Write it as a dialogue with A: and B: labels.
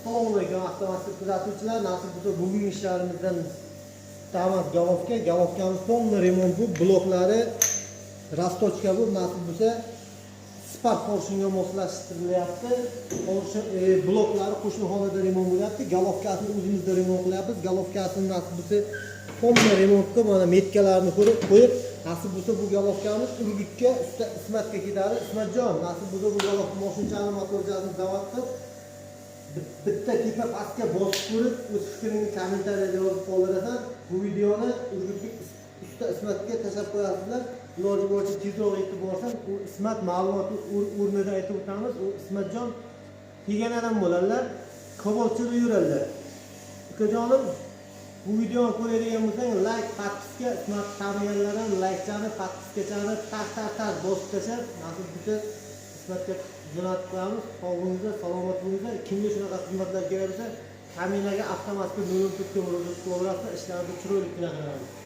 A: Assalomu alaykum avtomatik kuzatuvchilar. Nasib bo'lsa bugungi ishlarimizdan davom Galovkamiz to'liq remont bu bloklari rastochka bu nasib bo'lsa Spark Porschega moslashtirilyapti. Bloklari qo'shni xonada remont bo'lyapti. Galovkasini o'zimizda remont qilyapmiz. Galovkasini nasib bo'lsa to'liq remontga mana metkalarni qo'yib, nasib bo'lsa bu galovkamiz Urgutga, Ismatga ketadi. Ismatjon, nasib bo'lsa bu galovka mashinani motorjasini zavod qilib bitta tepa pastga bosib ko'rib, o'z fikringni kommentariyada yozib qoldirasan. Bu videoni Urgutga usta Ismatga tashlab qo'yasizlar. Iloji boricha tezroq yetib borsan, u Ismat ma'lumotni o'rnida aytib o'tamiz. U Ismatjon degan odam bo'ladilar, kobolchida yuradilar. Ukajonim, bu videoni ko'radigan bo'lsang, like, podpiska, Ismat taniganlardan like-chani, podpiskachani taq bosib tashlab, nasib bo'lsa Ismatga jo'natib qo'yamiz. Sog'lig'ingizga, salomat bo'lingizlar. Kimga shunaqa xizmatlar kerak bo'lsa, kaminaga avtomatik 04 ga murojaat qilaverasiz, ishlarni chiroyli qilamiz.